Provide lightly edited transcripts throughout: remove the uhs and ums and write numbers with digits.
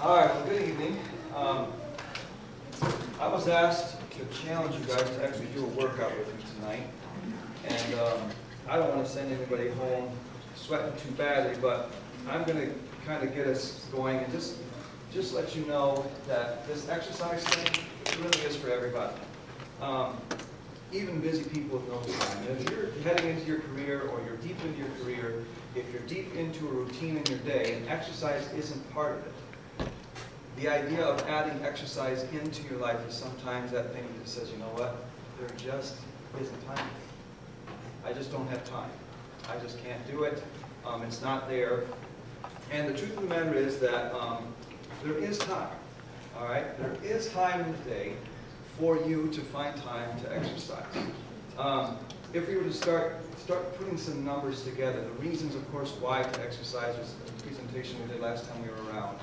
All right, well, good evening. I was asked to challenge you guys to actually do a workout with me tonight. And I don't want to send anybody home sweating too badly, but I'm going to kind of get us going and just let you know that this exercise thing really is for everybody. Even busy people with no time. And if you're heading into your career or you're deep into your career, if you're deep into a routine in your day and exercise isn't part of it, the idea of adding exercise into your life is sometimes that thing that says, you know what, there just isn't time. I just don't have time. I just can't do it. It's not there. And the truth of the matter is that there is time. All right? There is time in the day for you to find time to exercise. If we were to start putting some numbers together, the reasons, of course, why to exercise was the presentation we did last time we were around.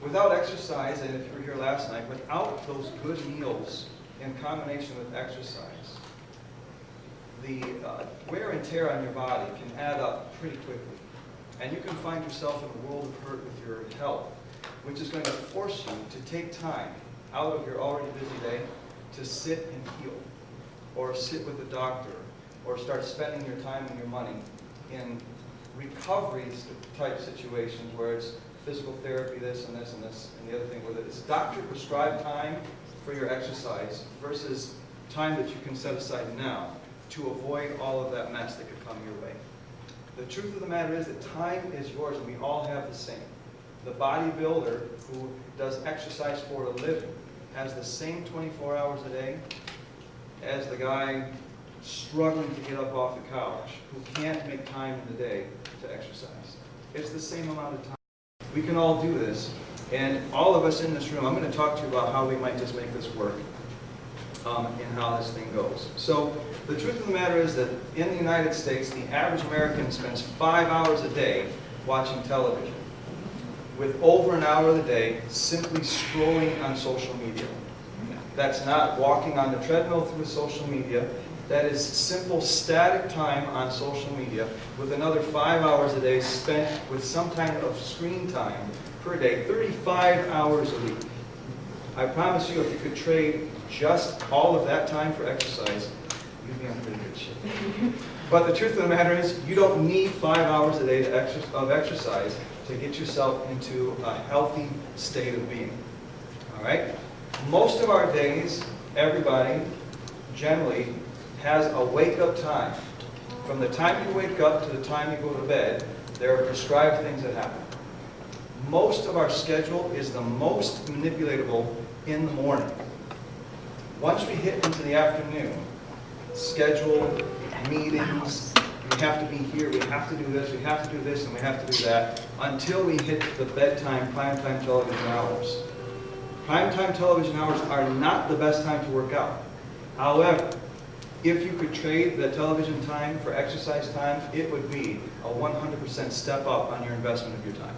Without exercise, and if you were here last night, without those good meals in combination with exercise, the wear and tear on your body can add up pretty quickly. And you can find yourself in a world of hurt with your health, which is going to force you to take time out of your already busy day to sit and heal, or sit with a doctor, or start spending your time and your money in recovery type situations where it's physical therapy, this and this and this and the other thing with it. It's doctor prescribed time for your exercise versus time that you can set aside now to avoid all of that mess that could come your way. The truth of the matter is that time is yours and we all have the same. The bodybuilder who does exercise for a living has the same 24 hours a day as the guy struggling to get up off the couch who can't make time in the day to exercise. It's the same amount of time. We can all do this, and all of us in this room, I'm going to talk to you about how we might just make this work and how this thing goes. So the truth of the matter is that in the United States, the average American spends 5 hours a day watching television, with over an hour of the day simply scrolling on social media. That's not walking on the treadmill through social media. That is simple static time on social media with another 5 hours a day spent with some kind of screen time per day, 35 hours a week. I promise you, if you could trade just all of that time for exercise, you'd be on pretty good shape. But the truth of the matter is, you don't need 5 hours a day of exercise to get yourself into a healthy state of being. All right? Most of our days, everybody generally has a wake-up time. From the time you wake up to the time you go to bed, there are prescribed things that happen. Most of our schedule is the most manipulatable in the morning. Once we hit into the afternoon, schedule, meetings, we have to be here, we have to do this, we have to do this, and we have to do that, until we hit the bedtime, primetime television hours. Primetime television hours are not the best time to work out. However, if you could trade the television time for exercise time, it would be a 100% step up on your investment of your time.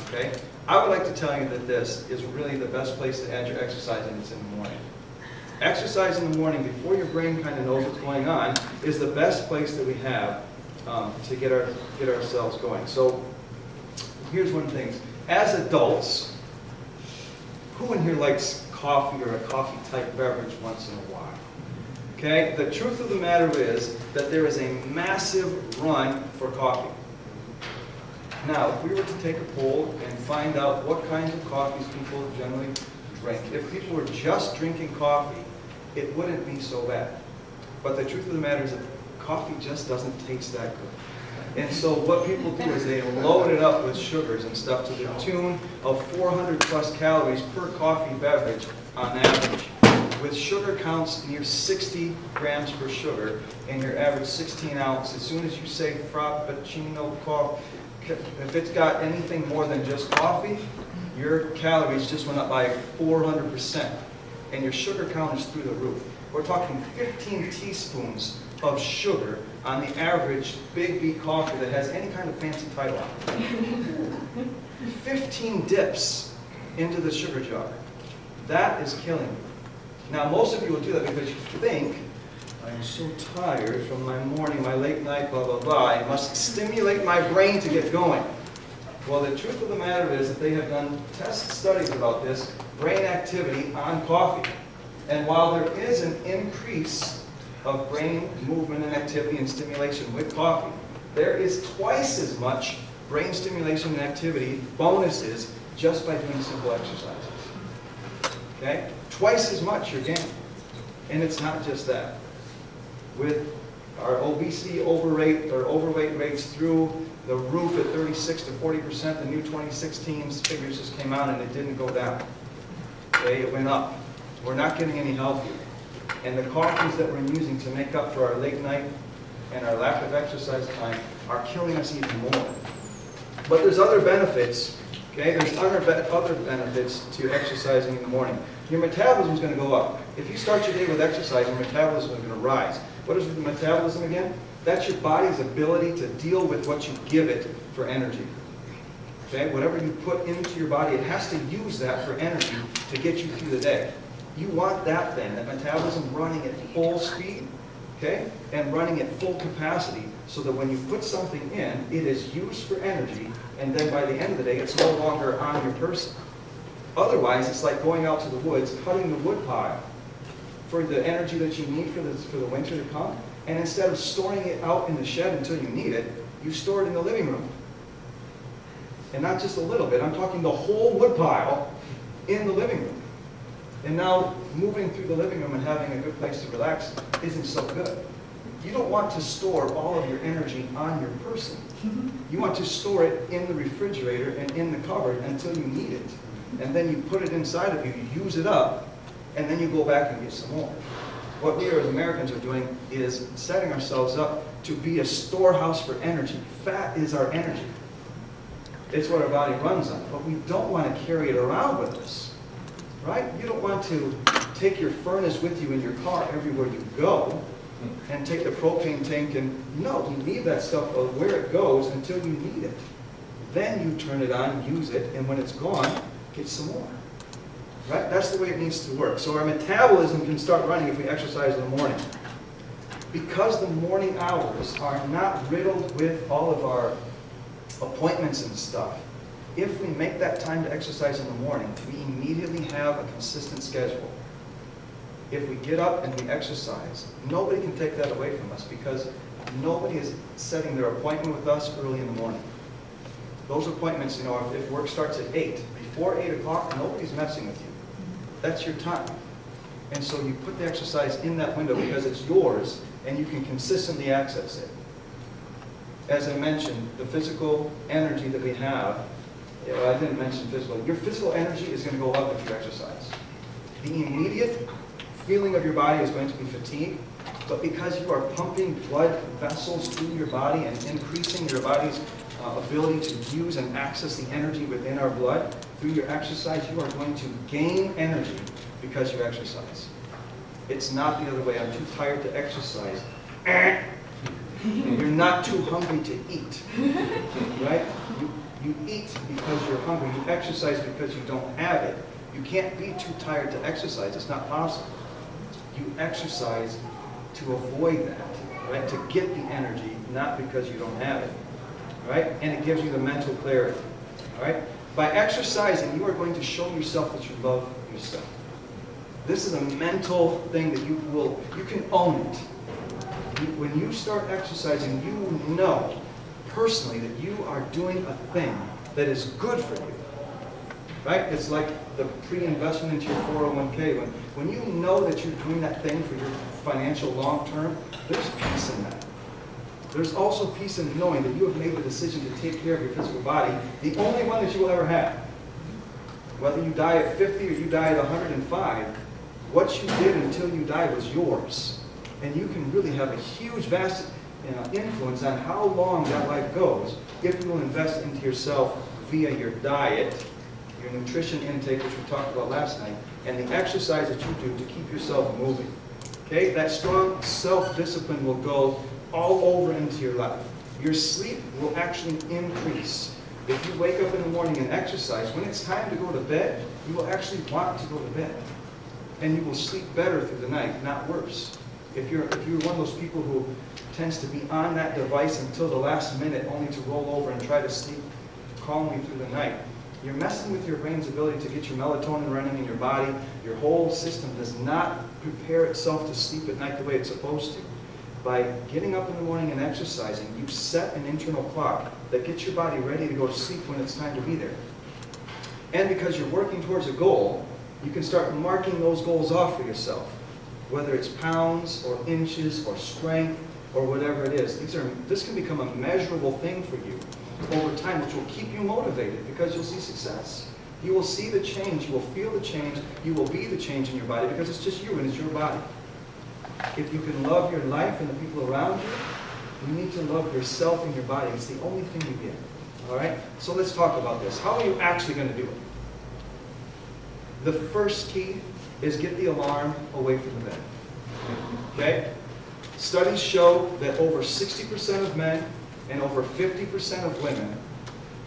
Okay? I would like to tell you that this is really the best place to add your exercise, and it's in the morning. Exercise in the morning, before your brain kind of knows what's going on, is the best place that we have to get ourselves going. So here's one of the things. As adults, who in here likes coffee or a coffee-type beverage once in a while? Okay, the truth of the matter is that there is a massive run for coffee. Now, if we were to take a poll and find out what kinds of coffees people generally drink, if people were just drinking coffee, it wouldn't be so bad. But the truth of the matter is that coffee just doesn't taste that good. And so what people do is they load it up with sugars and stuff to the tune of 400 plus calories per coffee beverage on average, with sugar counts near 60 grams per sugar in your average 16 ounce. As soon as you say frappuccino coffee, if it's got anything more than just coffee, your calories just went up by 400%, and your sugar count is through the roof. We're talking 15 teaspoons of sugar on the average Big B coffee that has any kind of fancy title on it. 15 dips into the sugar jar. That is killing you. Now, most of you will do that because you think, I'm so tired from my morning, my late night, blah, blah, blah. I must stimulate my brain to get going. Well, the truth of the matter is that they have done test studies about this, brain activity on coffee. And while there is an increase of brain movement and activity and stimulation with coffee, there is twice as much brain stimulation and activity bonuses just by doing simple exercises. Okay? Twice as much you're gaining. And it's not just that. With our obesity overweight rates through the roof at 36 to 40%, the new 2016 figures just came out and it didn't go down. Okay? It went up. We're not getting any healthier. And the coffees that we're using to make up for our late night and our lack of exercise time are killing us even more. But there's other benefits, okay? There's other benefits to exercising in the morning. Your metabolism is going to go up. If you start your day with exercise, your metabolism is going to rise. What is the metabolism again? That's your body's ability to deal with what you give it for energy. Okay? Whatever you put into your body, it has to use that for energy to get you through the day. You want that thing, that metabolism running at full speed, okay? And running at full capacity so that when you put something in, it is used for energy, and then by the end of the day, it's no longer on your person. Otherwise, it's like going out to the woods, cutting the wood pile for the energy that you need for the winter to come, and instead of storing it out in the shed until you need it, you store it in the living room. And not just a little bit, I'm talking the whole wood pile in the living room. And now, moving through the living room and having a good place to relax isn't so good. You don't want to store all of your energy on your person. You want to store it in the refrigerator and in the cupboard until you need it. And then you put it inside of you, you use it up, and then you go back and get some more. What we as Americans are doing is setting ourselves up to be a storehouse for energy. Fat is our energy. It's what our body runs on. But we don't want to carry it around with us. Right? You don't want to take your furnace with you in your car everywhere you go and take the propane tank and, no, you leave that stuff where it goes until you need it. Then you turn it on, use it, and when it's gone, get some more. Right? That's the way it needs to work. So our metabolism can start running if we exercise in the morning. Because the morning hours are not riddled with all of our appointments and stuff, if we make that time to exercise in the morning, we immediately have a consistent schedule. If we get up and we exercise, nobody can take that away from us because nobody is setting their appointment with us early in the morning. Those appointments, if work starts at 8, before 8 o'clock, nobody's messing with you. That's your time. And so you put the exercise in that window because it's yours and you can consistently access it. As I mentioned, the physical energy that we have, I didn't mention physical. Your physical energy is going to go up if you exercise. The immediate feeling of your body is going to be fatigue, but because you are pumping blood vessels through your body and increasing your body's ability to use and access the energy within our blood, through your exercise, you are going to gain energy because you exercise. It's not the other way. I'm too tired to exercise. You're not too hungry to eat, right? You eat because you're hungry. You exercise because you don't have it. You can't be too tired to exercise. It's not possible. You exercise to avoid that, right? To get the energy, not because you don't have it, right? And it gives you the mental clarity, all right? By exercising, you are going to show yourself that you love yourself. This is a mental thing that you can own it. When you start exercising, you know personally that you are doing a thing that is good for you. Right? It's like the pre-investment into your 401k. When you know that you're doing that thing for your financial long term, there's peace in that. There's also peace in knowing that you have made the decision to take care of your physical body, the only one that you will ever have. Whether you die at 50 or you die at 105, what you did until you died was yours. And you can really have a huge, vast influence on how long that life goes if you will invest into yourself via your diet, your nutrition intake, which we talked about last night, and the exercise that you do to keep yourself moving. Okay? That strong self-discipline will go all over into your life. Your sleep will actually increase. If you wake up in the morning and exercise, when it's time to go to bed, you will actually want to go to bed. And you will sleep better through the night, not worse. If you're one of those people who tends to be on that device until the last minute only to roll over and try to sleep calmly through the night, you're messing with your brain's ability to get your melatonin running in your body. Your whole system does not prepare itself to sleep at night the way it's supposed to. By getting up in the morning and exercising, you set an internal clock that gets your body ready to go to sleep when it's time to be there. And because you're working towards a goal, you can start marking those goals off for yourself, whether it's pounds or inches or strength or whatever it is. This can become a measurable thing for you over time, which will keep you motivated because you'll see success. You will see the change, you will feel the change, you will be the change in your body because it's just you and it's your body. If you can love your life and the people around you, you need to love yourself and your body. It's the only thing you get. All right? So let's talk about this. How are you actually going to do it? The first key is get the alarm away from the bed. Okay? Studies show that over 60% of men and over 50% of women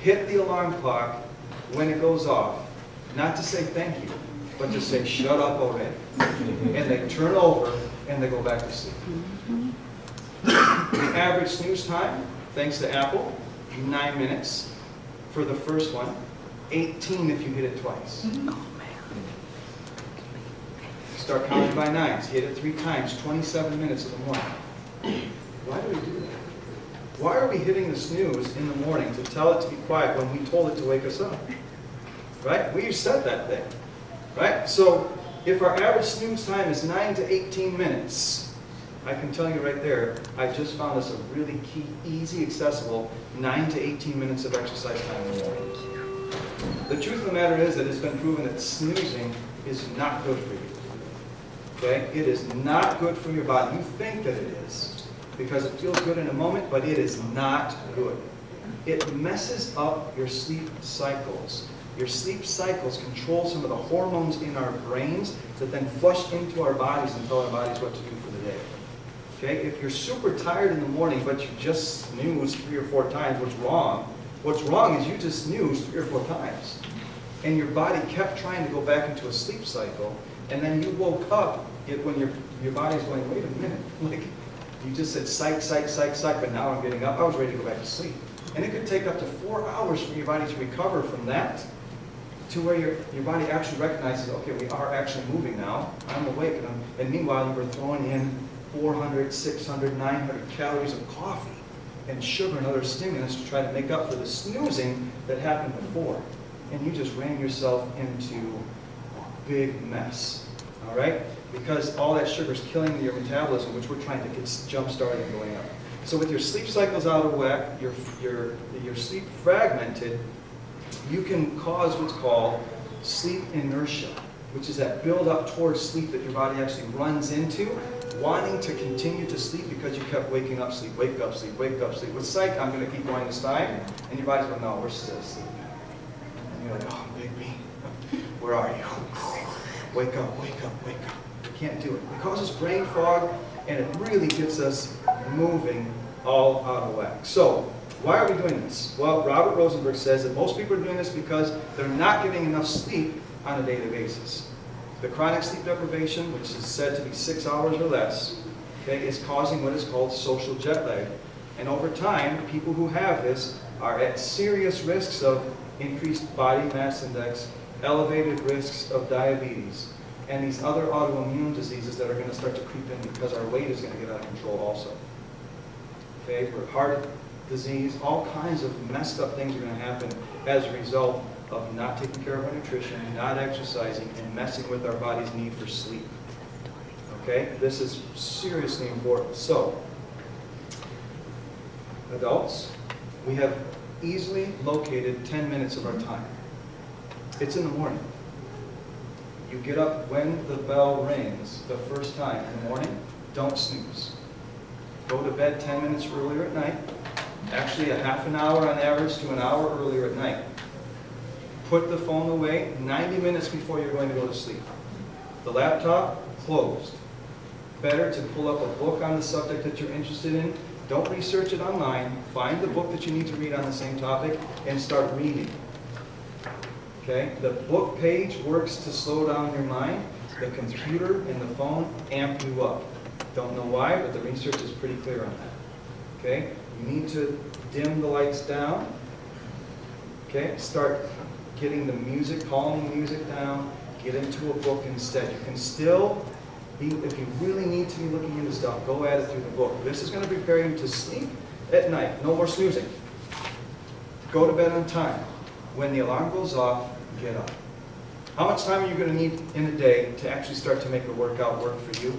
hit the alarm clock when it goes off, not to say thank you, but to say shut up already. And they turn over and they go back to sleep. The average snooze time, thanks to Apple, 9 minutes for the first one, 18 if you hit it twice. Start counting by nines. Hit it 3 times, 27 minutes in the morning. Why do we do that? Why are we hitting the snooze in the morning to tell it to be quiet when we told it to wake us up? Right? We said that thing. Right? So if our average snooze time is 9 to 18 minutes, I can tell you right there, I just found us a really key, easy, accessible 9 to 18 minutes of exercise time in the morning. The truth of the matter is that it's been proven that snoozing is not good for you. Okay? It is not good for your body. You think that it is because it feels good in a moment, but it is not good. It messes up your sleep cycles. Your sleep cycles control some of the hormones in our brains that then flush into our bodies and tell our bodies what to do for the day. Okay? If you're super tired in the morning, but you just snooze 3 or 4 times, what's wrong? What's wrong is you just snooze 3 or 4 times. And your body kept trying to go back into a sleep cycle, and then you woke up when your body's going, wait a minute, like you just said psych, psych, psych, psych, but now I'm getting up, I was ready to go back to sleep. And it could take up to 4 hours for your body to recover from that to where your body actually recognizes, okay, we are actually moving now, I'm awake, and meanwhile you were throwing in 400, 600, 900 calories of coffee and sugar and other stimulants to try to make up for the snoozing that happened before. And you just ran yourself into a big mess, all right? Because all that sugar is killing your metabolism, which we're trying to get jump-started and going up. So with your sleep cycles out of whack, your sleep fragmented, you can cause what's called sleep inertia, which is that build-up towards sleep that your body actually runs into, wanting to continue to sleep because you kept waking up, sleep, wake up, sleep, wake up, sleep. With psych, I'm going to keep going this time, and your body's going, no, we're still asleep. And you're like, oh, baby, where are you? Wake up, wake up, wake up. You can't do it. It causes brain fog, and it really gets us moving all out of whack. So, why are we doing this? Well, Robert Rosenberg says that most people are doing this because they're not getting enough sleep on a daily basis. The chronic sleep deprivation, which is said to be 6 hours or less, okay, is causing what is called social jet lag. And over time, people who have this are at serious risks of increased body mass index, elevated risks of diabetes, and these other autoimmune diseases that are going to start to creep in because our weight is going to get out of control also. Okay, for heart disease, all kinds of messed up things are going to happen as a result of not taking care of our nutrition, not exercising, and messing with our body's need for sleep. Okay, this is seriously important. So, adults, we have easily located 10 minutes of our time. It's in the morning. You get up when the bell rings the first time in the morning, don't snooze. Go to bed 10 minutes earlier at night, actually a half an hour on average to an hour earlier at night. Put the phone away 90 minutes before you're going to go to sleep. The laptop, closed. Better to pull up a book on the subject that you're interested in. Don't research it online. Find the book that you need to read on the same topic and start reading. Okay? The book page works to slow down your mind. The computer and the phone amp you up. Don't know why, but the research is pretty clear on that. Okay? You need to dim the lights down. Okay, start getting the music, calming music down, get into a book instead. You can still be, if you really need to be looking into stuff, go at it through the book. This is going to prepare you to sleep at night. No more snoozing. Go to bed on time. When the alarm goes off, get up. How much time are you going to need in a day to actually start to make a workout work for you?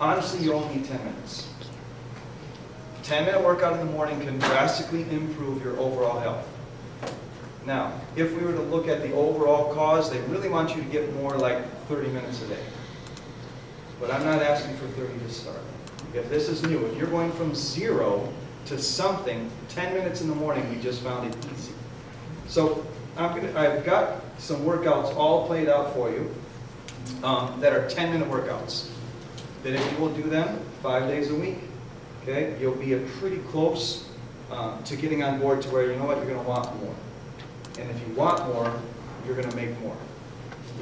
Honestly, you only need 10 minutes. 10-minute workout in the morning can drastically improve your overall health. Now, if we were to look at the overall cause, they really want you to get more like 30 minutes a day. But I'm not asking for 30 to start. If this is new, if you're going from 0 to something, 10 minutes in the morning, we just found it easy. So I've got some workouts all played out for you that are 10-minute workouts. That if you will do them 5 days a week, okay, you'll be pretty close to getting on board to where you know what, you're going to want more. And if you want more, you're going to make more.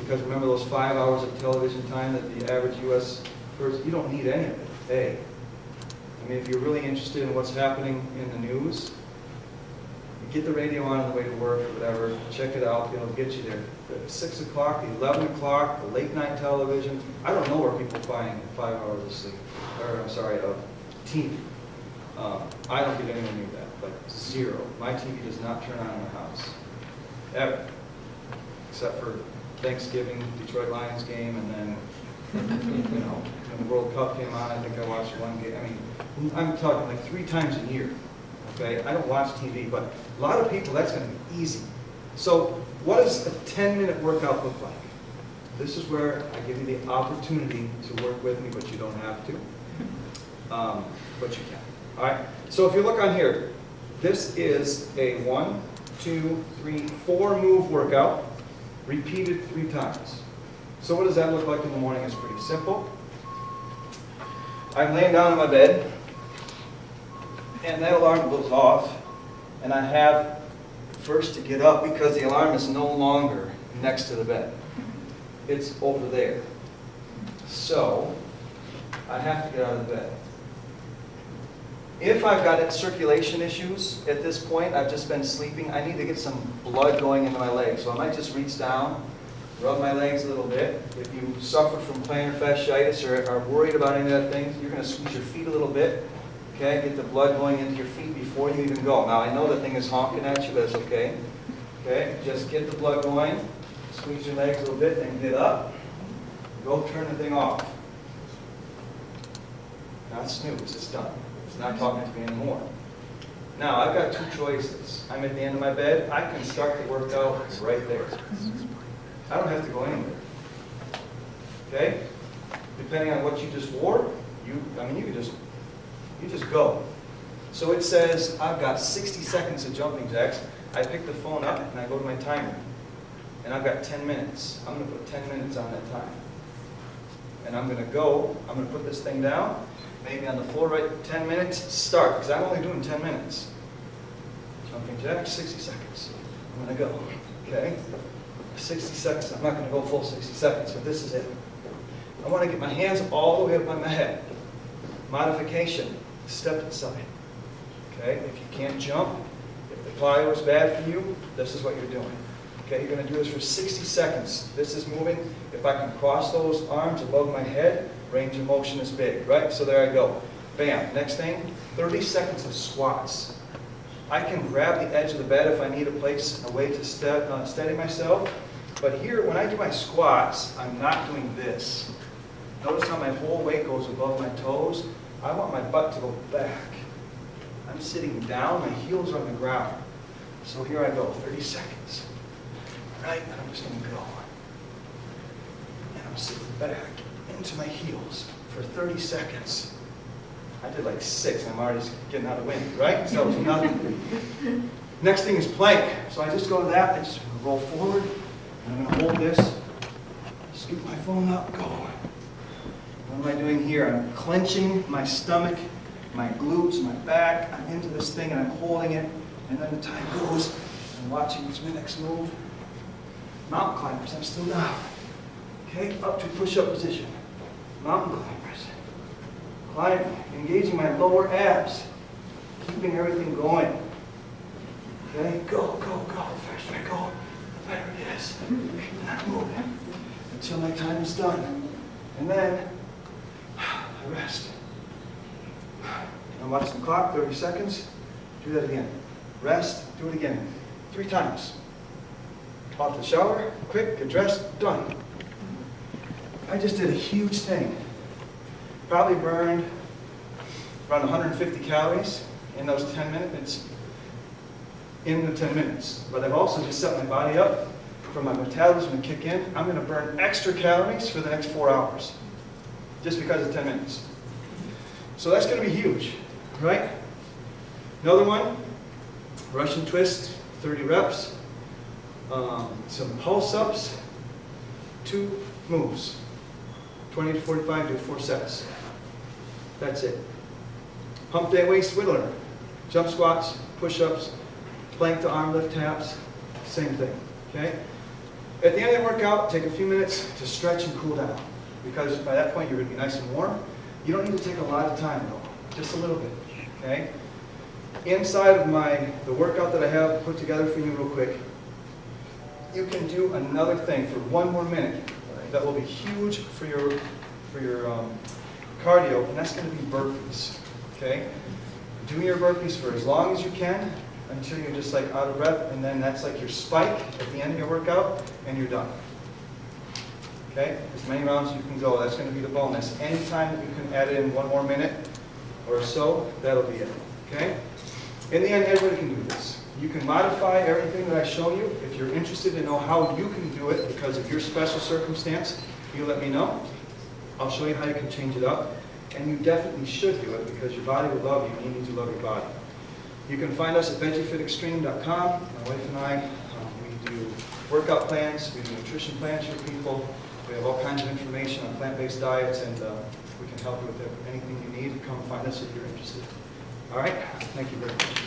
Because remember those 5 hours of television time that the average U.S. person, you don't need any of it. Hey, I mean, if you're really interested in what's happening in the news, get the radio on the way to work or whatever, check it out, it'll get you there. At 6 o'clock, 11 o'clock, the late night television, I don't know where people find 5 hours of sleep, or I'm sorry, of TV. I don't get anywhere near that, but 0. My TV does not turn on in the house. Ever. Except for Thanksgiving, Detroit Lions game, and then, you know, when the World Cup came on, I think I watched one game. I mean, I'm talking like 3 times a year, okay? I don't watch TV, but a lot of people, that's going to be easy. So what does a 10-minute workout look like? This is where I give you the opportunity to work with me, but you don't have to. But you can. All right? So if you look on here, this is a 1, 2, 3, 4 move workout, repeated 3 times. So what does that look like in the morning? It's pretty simple. I'm laying down in my bed, and that alarm goes off, and I have first to get up because the alarm is no longer next to the bed. It's over there. So I have to get out of the bed. If I've got circulation issues at this point, I've just been sleeping, I need to get some blood going into my legs. So I might just reach down, rub my legs a little bit. If you suffer from plantar fasciitis or are worried about any of that thing, you're going to squeeze your feet a little bit. Okay, get the blood going into your feet before you even go. Now I know the thing is honking at you, but it's okay. Okay, just get the blood going, squeeze your legs a little bit, and get up. Go turn the thing off. Not snooze, it's done. It's not talking to me anymore. Now I've got 2 choices. I'm at the end of my bed. I can start the workout right there. I don't have to go anywhere. Okay? Depending on what you just wore, you can just go. So it says I've got 60 seconds of jumping jacks. I pick the phone up and I go to my timer. And I've got 10 minutes. I'm going to put 10 minutes on that time. And I'm going to go, I'm going to put this thing down, maybe on the floor right, 10 minutes, start, because I'm only doing 10 minutes. Jumping jacks, 60 seconds. I'm going to go, okay? 60 seconds, I'm not going to go full 60 seconds, but this is it. I want to get my hands all the way up on my head. Modification, step inside. Okay, if you can't jump, if the plyo is bad for you, this is what you're doing. Okay, you're going to do this for 60 seconds. This is moving. If I can cross those arms above my head, range of motion is big, right? So there I go. Bam. Next thing, 30 seconds of squats. I can grab the edge of the bed if I need a place, a way to steady myself. But here, when I do my squats, I'm not doing this. Notice how my whole weight goes above my toes. I want my butt to go back. I'm sitting down, my heels are on the ground. So here I go, 30 seconds. Right, and I'm just going to go. And I'm sitting back into my heels for 30 seconds. I did like 6, and I'm already getting out of wind, right? So it's nothing. Next thing is plank. So I just go to that, I just roll forward, and I'm going to hold this, scoop my phone up, go. What am I doing here? I'm clenching my stomach, my glutes, my back. I'm into this thing, and I'm holding it, and then the time goes. I'm watching what's my next move. Mountain climbers, I'm still down. Okay, up to push-up position. Mountain climbers. Climbing, engaging my lower abs, keeping everything going. Okay, go, go, go. The faster I go, the better it is. And I'm moving until my time is done. And then I rest. I'm watching the clock, 30 seconds. Do that again. Rest, do it again. 3 times. Off to the shower, quick, get dressed, done. I just did a huge thing. Probably burned around 150 calories in those 10 minutes, in the 10 minutes. But I've also just set my body up for my metabolism to kick in. I'm going to burn extra calories for the next 4 hours, just because of 10 minutes. So that's going to be huge, right? Another one, Russian twist, 30 reps. Some pulse-ups, 2 moves. 20 to 45, do 4 sets. That's it. Pump day waist whittler, jump squats, push-ups, plank to arm lift taps, same thing, okay? At the end of the workout, take a few minutes to stretch and cool down, because by that point you're going to be nice and warm. You don't need to take a lot of time though, just a little bit, okay? Inside of the workout that I have put together for you real quick, you can do another thing for 1 more minute that will be huge for your cardio, and that's going to be burpees, okay? Do your burpees for as long as you can until you're just like out of breath, and then that's like your spike at the end of your workout, and you're done. Okay? As many rounds as you can go, that's going to be the bonus. Anytime that you can add in 1 more minute or so, that'll be it, okay? In the end, everybody can do this. You can modify everything that I show you. If you're interested to know how you can do it because of your special circumstance, you let me know. I'll show you how you can change it up. And you definitely should do it because your body will love you and you need to love your body. You can find us at VeggieFitExtreme.com. My wife and I, we do workout plans, we do nutrition plans for people. We have all kinds of information on plant-based diets, and we can help you with anything you need. Come find us if you're interested. All right? Thank you very much.